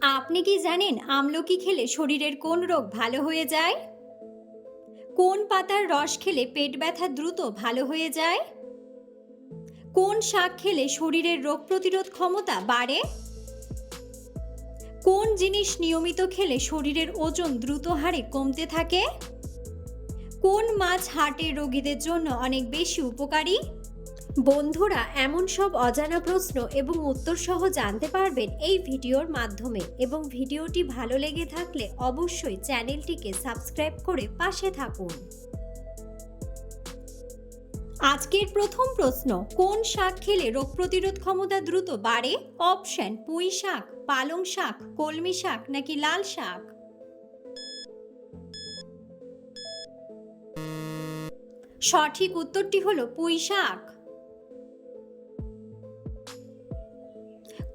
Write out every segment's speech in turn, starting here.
আপনি কি জানেন আমলকি খেলে শরীরের কোন রোগ ভালো হয়ে যায়? কোন পাতার রস খেলে পেট ব্যথা দ্রুত ভালো হয়ে যায়? কোন শাক খেলে শরীরের রোগ প্রতিরোধ ক্ষমতা বাড়ে? কোন জিনিস নিয়মিত খেলে শরীরের ওজন দ্রুত হারে কমতে থাকে? কোন মাছ হার্টের রোগীদের জন্য অনেক বেশি উপকারী? বন্ধুরা, এমন সব অজানা প্রশ্ন এবং উত্তর সহ জানতে পারবেন এই ভিডিওর মাধ্যমে, এবং ভিডিওটি ভালো লেগে থাকলে অবশ্যই চ্যানেলটিকে সাবস্ক্রাইব করে পাশে থাকুন। আজকের প্রথম প্রশ্ন, কোন শাক খেলে রোগ প্রতিরোধ ক্ষমতা দ্রুত বাড়ে? অপশন: পুঁই শাক, পালং শাক, কলমি শাক নাকি লাল শাক? সঠিক উত্তরটি হলো পুঁই শাক।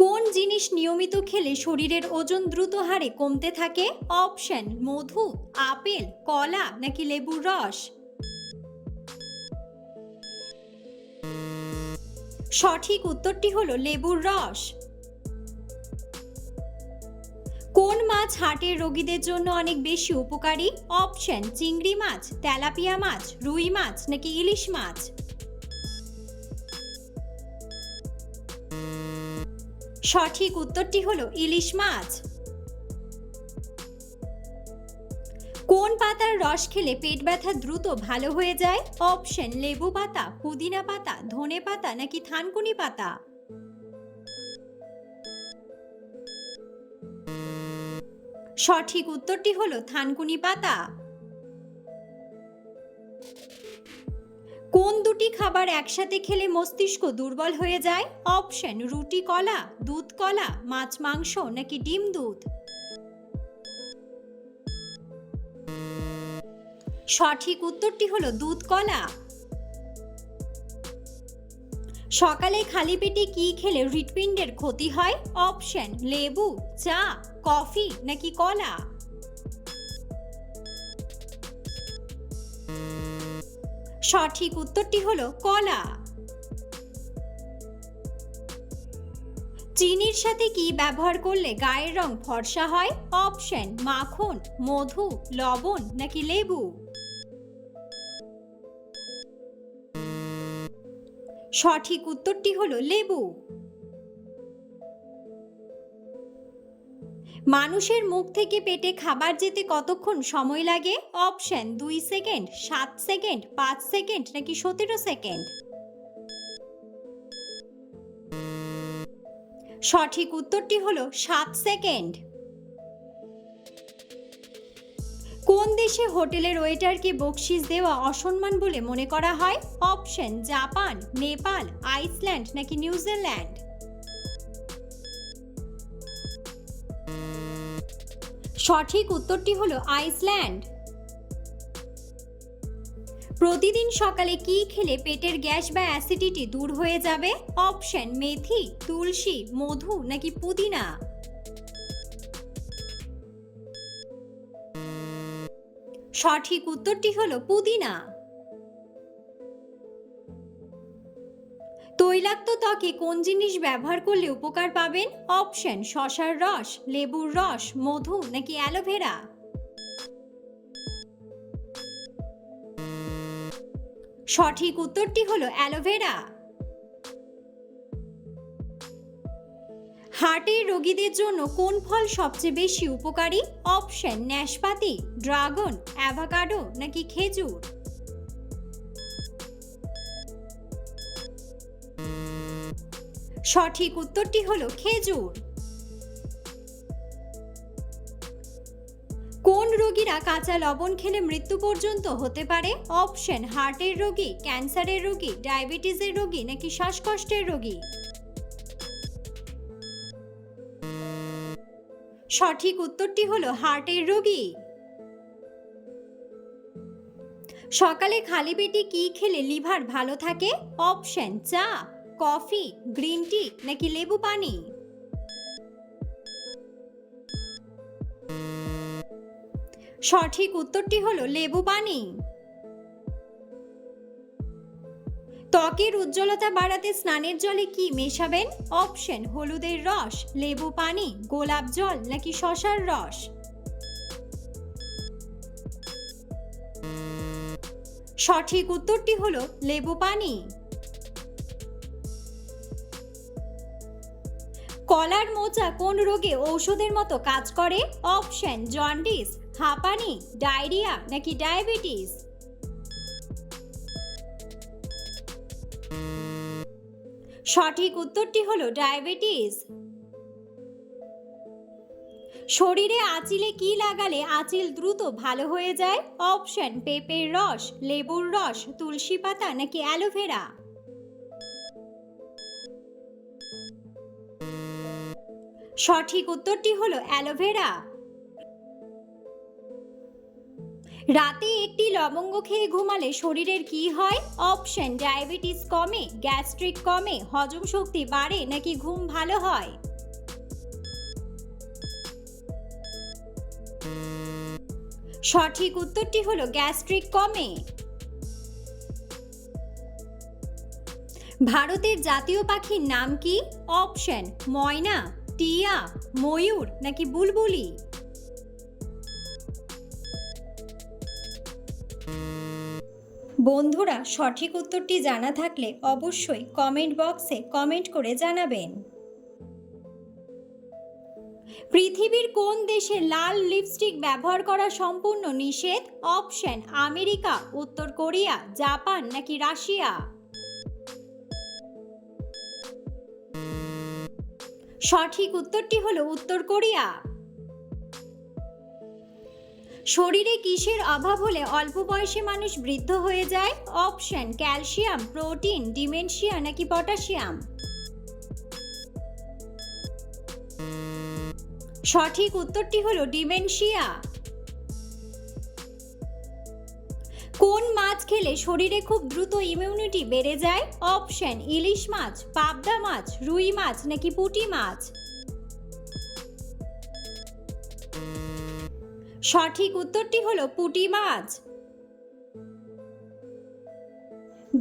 কোন জিনিস নিয়মিত খেলে শরীরের ওজন দ্রুত হারে কমতে থাকে? অপশন: মধু, আপেল, কলা নাকি লেবুর রস? সঠিক উত্তরটি হলো লেবুর রস। কোন মাছ হার্টের রোগীদের জন্য অনেক বেশি উপকারী? অপশন: চিংড়ি মাছ, তেলাপিয়া মাছ, রুই মাছ নাকি ইলিশ মাছ? সঠিক উত্তরটি হলো ইলিশ মাছ। কোন পাতার রস খেলে পেট ব্যথা দ্রুত ভালো হয়ে যায়? অপশন: লেবু পাতা, পুদিনা পাতা, ধনে পাতা নাকি থানকুনি পাতা? সঠিক উত্তরটি হলো থানকুনি পাতা। কোন দুটি খাবার একসাথে খেলে মস্তিষ্ক দুর্বল হয়ে যায়? অপশন: রুটি কলা, দুধ কলা, মাছ মাংস নাকি ডিম দুধ? সঠিক উত্তরটি হলো দুধ কলা। সকালে খালি পেটে কি খেলে হৃৎপিণ্ডের ক্ষতি হয়? অপশন: লেবু, চা, কফি নাকি কলা? সঠিক উত্তরটি হলো কলা। চিনির সাথে কি ব্যবহার করলে গায়ের রং ফর্সা হয়? অপশন: মাখন, মধু, লবণ নাকি লেবু? সঠিক উত্তরটি হলো লেবু। মানুষের মুখ থেকে পেটে খাবার যেতে কতক্ষণ সময় লাগে? অপশন: 2 সেকেন্ড, 7 সেকেন্ড, 5 সেকেন্ড নাকি 17 সেকেন্ড? সঠিক উত্তরটি হলো 7 সেকেন্ড। কোন দেশে হোটেলের ওয়েটারকে বকশিশ দেওয়া অসম্মান বলে মনে করা হয়? অপশন: জাপান, নেপাল, আইসল্যান্ড নাকি নিউজিল্যান্ড? সঠিক উত্তরটি হলো আইসল্যান্ড। প্রতিদিন সকালে কি খেলে পেটের গ্যাস বা অ্যাসিডিটি দূর হয়ে যাবে? অপশন: মেথি, তুলসী, মধু নাকি পুদিনা? সঠিক উত্তরটি হলো পুদিনা। তৈলাক্ত ত্বকে কোন জিনিস ব্যবহার করলে উপকার পাবেন? অপশন: শসার রস, লেবুর রস, মধু নাকি অ্যালোভেরা? সঠিক উত্তরটি হলো অ্যালোভেরা। হার্টের রোগীদের জন্য কোন ফল সবচেয়ে বেশি উপকারী? অপশন: নাশপাতি, ড্রাগন, অ্যাভোকাডো নাকি খেজুর? সঠিক উত্তরটি হলো খেজুর। কোন রোগীরা কাঁচা লবণ খেলে মৃত্যু পর্যন্ত হতে পারে? অপশন: হার্টের রোগী, ক্যান্সারের রোগী, ডায়াবেটিসের রোগী নাকি শ্বাসকষ্টের রোগী? সঠিক উত্তরটি হলো হার্টের রোগী। সকালে খালি পেটে কি খেলে লিভার ভালো থাকে? অপশন: চা, কফি, গ্রিন টি নাকি লেবু পানি? সঠিক উত্তরটি হলো লেবু পানি। ত্বকের উজ্জ্বলতা বাড়াতে স্নানের জলে কি মেশাবেন? অপশন হলুদের রস, লেবু পানি, গোলাপ জল নাকি শসার রস। সঠিক উত্তরটি হলো লেবু পানি। কলার মোচা কোন রোগে ঔষধের মতো কাজ করে? অপশন জন্ডিস, হাঁপানি, ডায়রিয়া নাকি ডায়াবেটিস। সঠিক উত্তরটি হলো ডায়াবেটিস। শরীরে আঁচিলে কি লাগালে আঁচিল দ্রুত ভালো হয়ে যায়? অপশন পেঁপের রস, লেবুর রস, তুলসী পাতা নাকি অ্যালোভেরা। সঠিক উত্তরটি হলো অ্যালোভেরা। রাতে একটি লবঙ্গ খেয়ে ঘুমালে শরীরের কি হয়? অপশন ডায়াবেটিস কমে, গ্যাস্ট্রিক কমে, হজম শক্তি বাড়ে নাকি ঘুম ভালো হয়। সঠিক উত্তরটি হলো গ্যাস্ট্রিক কমে। ভারতের জাতীয় পাখির নাম কি? অপশন ময়না, টিয়া, ময়ূর নাকি বুলবুলি। বন্ধুরা, সঠিক উত্তরটি জানা থাকলে অবশ্যই কমেন্ট বক্সে কমেন্ট করে জানাবেন। পৃথিবীর কোন দেশে লাল লিপস্টিক ব্যবহার করা সম্পূর্ণ নিষেধ? অপশন আমেরিকা, উত্তর কোরিয়া, জাপান নাকি রাশিয়া। সঠিক উত্তরটি হলো উত্তর কোরিয়া। শরীরে কিসের অভাব হলে অল্প বয়সে মানুষ বৃদ্ধ হয়ে যায়? অপশন ক্যালসিয়াম, প্রোটিন, ডিমেনশিয়া নাকি পটাশিয়াম। সঠিক উত্তরটি হলো ডিমেনশিয়া। কোন মাছ খেলে শরীরে খুব দ্রুত ইমিউনিটি বেড়ে যায়? অপশন ইলিশ মাছ, পাবদা মাছ, রুই মাছ নাকি পুঁটি মাছ। সঠিক উত্তরটি হলো পুঁটি মাছ।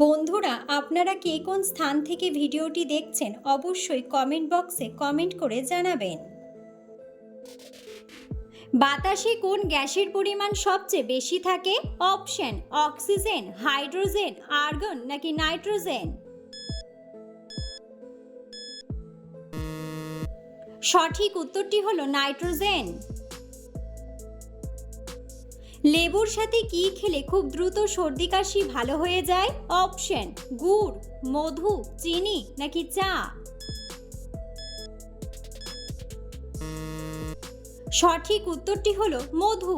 বন্ধুরা, আপনারা কে কোন স্থান থেকে ভিডিওটি দেখছেন অবশ্যই কমেন্ট বক্সে কমেন্ট করে জানাবেন। বাতাসে কোন গ্যাসের পরিমাণ সবচেয়ে বেশি থাকে? অপশন অক্সিজেন, হাইড্রোজেন, আর্গন নাকি নাইট্রোজেন। সঠিক উত্তরটি হলো নাইট্রোজেন। লেবুর সাথে কি খেলে খুব দ্রুত সর্দি কাশি ভালো হয়ে যায়? অপশন গুড়, মধু, চিনি নাকি চা। সঠিক উত্তরটি হলো মধু।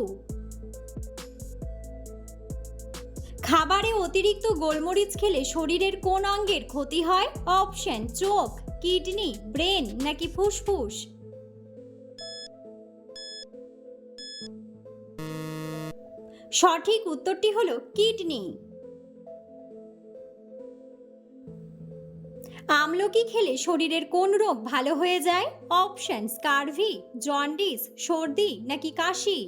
খাবারে অতিরিক্ত গোলমরিচ খেলে শরীরের কোন অঙ্গের ক্ষতি হয়? অপশন চোখ, কিডনি, ব্রেন নাকি ফুসফুস। সঠিক উত্তরটি হলো কিডনি। আমলকি খেলে শরীরের কোন রোগ ভালো হয়ে যায়? অপশন স্কারভি, জন্ডিস, সর্দি নাকি কাশি।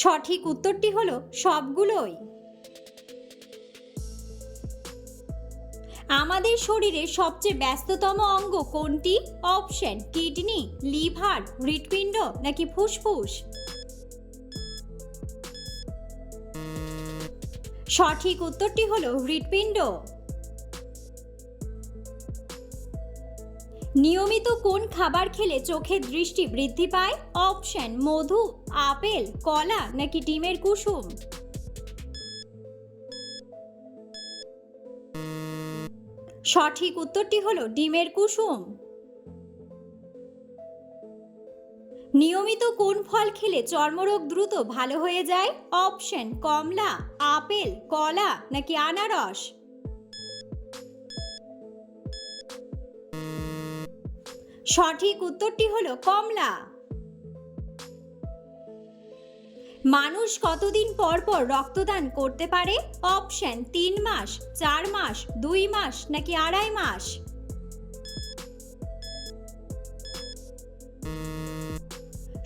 সঠিক উত্তরটি হলো সবগুলোই। আমাদের শরীরের সবচেয়ে ব্যস্ততম অঙ্গ কোনটি? অপশন কিডনি, লিভার, হৃৎপিণ্ড নাকি ফুসফুস। সঠিক উত্তরটি হলো হৃৎপিণ্ড। নিয়মিত কোন খাবার খেলে চোখের দৃষ্টি বৃদ্ধি পায়? অপশন মধু, আপেল, কলা নাকি ডিমের কুসুম। সঠিক উত্তরটি হলো ডিমের কুসুম। নিয়মিত কোন ফল খেলে চর্মরোগ দ্রুত ভালো হয়ে যায়? অপশন কমলা, আপেল, কলা নাকি আনারস। সঠিক উত্তরটি হলো কমলা। মানুষ কতদিন পর পর রক্তদান করতে পারে? অপশন 3 মাস, 4 মাস, 2 মাস নাকি 2.5 মাস।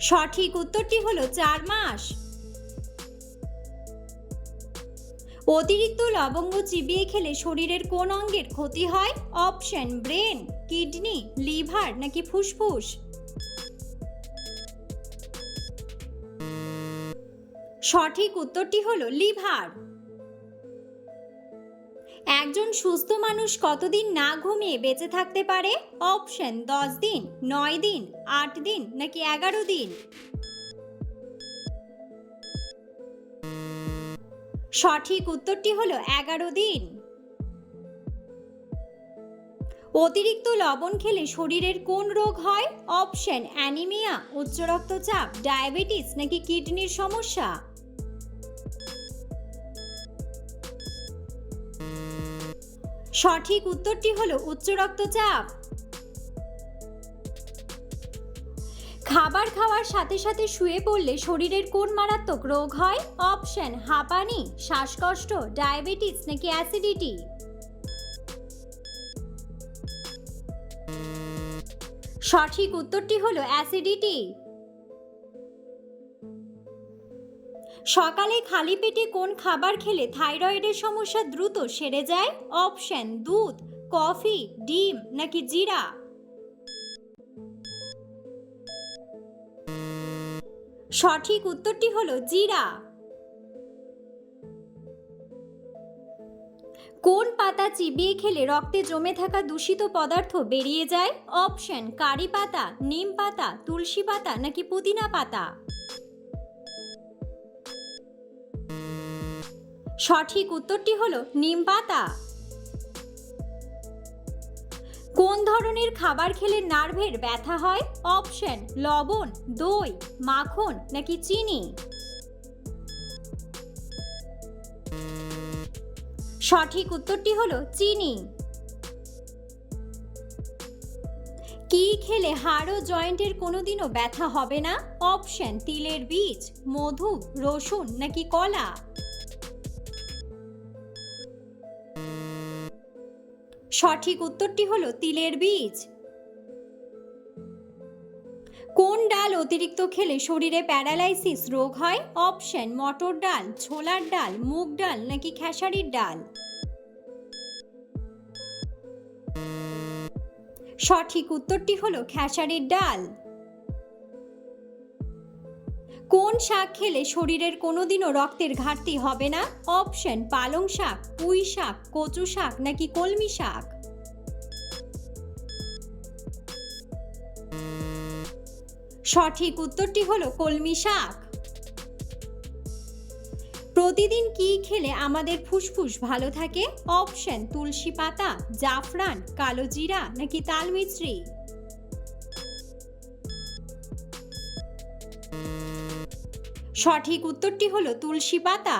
সঠিক উত্তরটি হলো 4 মাস। অতিরিক্ত লবঙ্গ চিবিয়ে খেলে শরীরের কোন অঙ্গের ক্ষতি হয়? অপশন ব্রেন, কিডনি, লিভার নাকি ফুসফুস। সঠিক উত্তরটি হলো লিভার। একজন সুস্থ মানুষ কতদিন না ঘুমিয়ে বেঁচে থাকতে পারে? অপশন 10 দিন, 9 দিন, 8 দিন নাকি 11 দিন। সঠিক উত্তরটি হলো 11 দিন। অতিরিক্ত লবণ খেলে শরীরের কোন রোগ হয়? অপশন অ্যানিমিয়া, উচ্চ রক্তচাপ, ডায়াবেটিস নাকি কিডনির সমস্যা। সঠিক উত্তরটি হলো উচ্চ রক্তচাপ। খাবার খাওয়ার সাথে সাথে শুয়ে পড়লে শরীরের কোন মারাত্মক রোগ হয়? অপশন হাঁপানি, শ্বাসকষ্ট, ডায়াবেটিস নাকি অ্যাসিডিটি। সঠিক উত্তরটি হলো অ্যাসিডিটি। সকালে খালি পেটে কোন খাবার খেলে থাইরয়েডের সমস্যা দ্রুত সেরে যায়? অপশন দুধ, কফি, ডিম নাকি জিরা। সঠিক উত্তরটি হলো জিরা। কোন পাতা চিবিয়ে খেলে রক্তে জমে থাকা দূষিত পদার্থ বেরিয়ে যায়? অপশন কারি পাতা, নিম পাতা, তুলসী পাতা নাকি পুদিনা পাতা। সঠিক উত্তরটি হলো নিম পাতা। কোন ধরনের খাবার খেলে নার্ভের ব্যথা হয়? অপশন লবণ, দই, মাখন নাকি চিনি। সঠিক উত্তরটি হলো চিনি। কি খেলে হাড় ও জয়েন্টের কোনোদিনও ব্যথা হবে না? অপশন তিলের বীজ, মধু, রসুন নাকি কলা। সঠিক উত্তরটি হলো তিলের বীজ। কোন ডাল অতিরিক্ত খেলে শরীরে প্যারালাইসিস রোগ হয়? অপশন মটর ডাল, ছোলার ডাল, মুগ ডাল নাকি খেসারির ডাল। সঠিক উত্তরটি হলো খেসারির ডাল। কোন শাক খেলে শরীরের কোনোদিনও রক্তের ঘাটতি হবে না? অপশন পালং শাক, পুঁই শাক, কচু শাক নাকি কলমি শাক। সঠিক উত্তরটি হলো কলমি শাক। প্রতিদিন কি খেলে আমাদের ফুসফুস ভালো থাকে? অপশন তুলসী পাতা, জাফরান, কালো জিরা নাকি তালমিছরি। সঠিক উত্তরটি হলো তুলসী পাতা।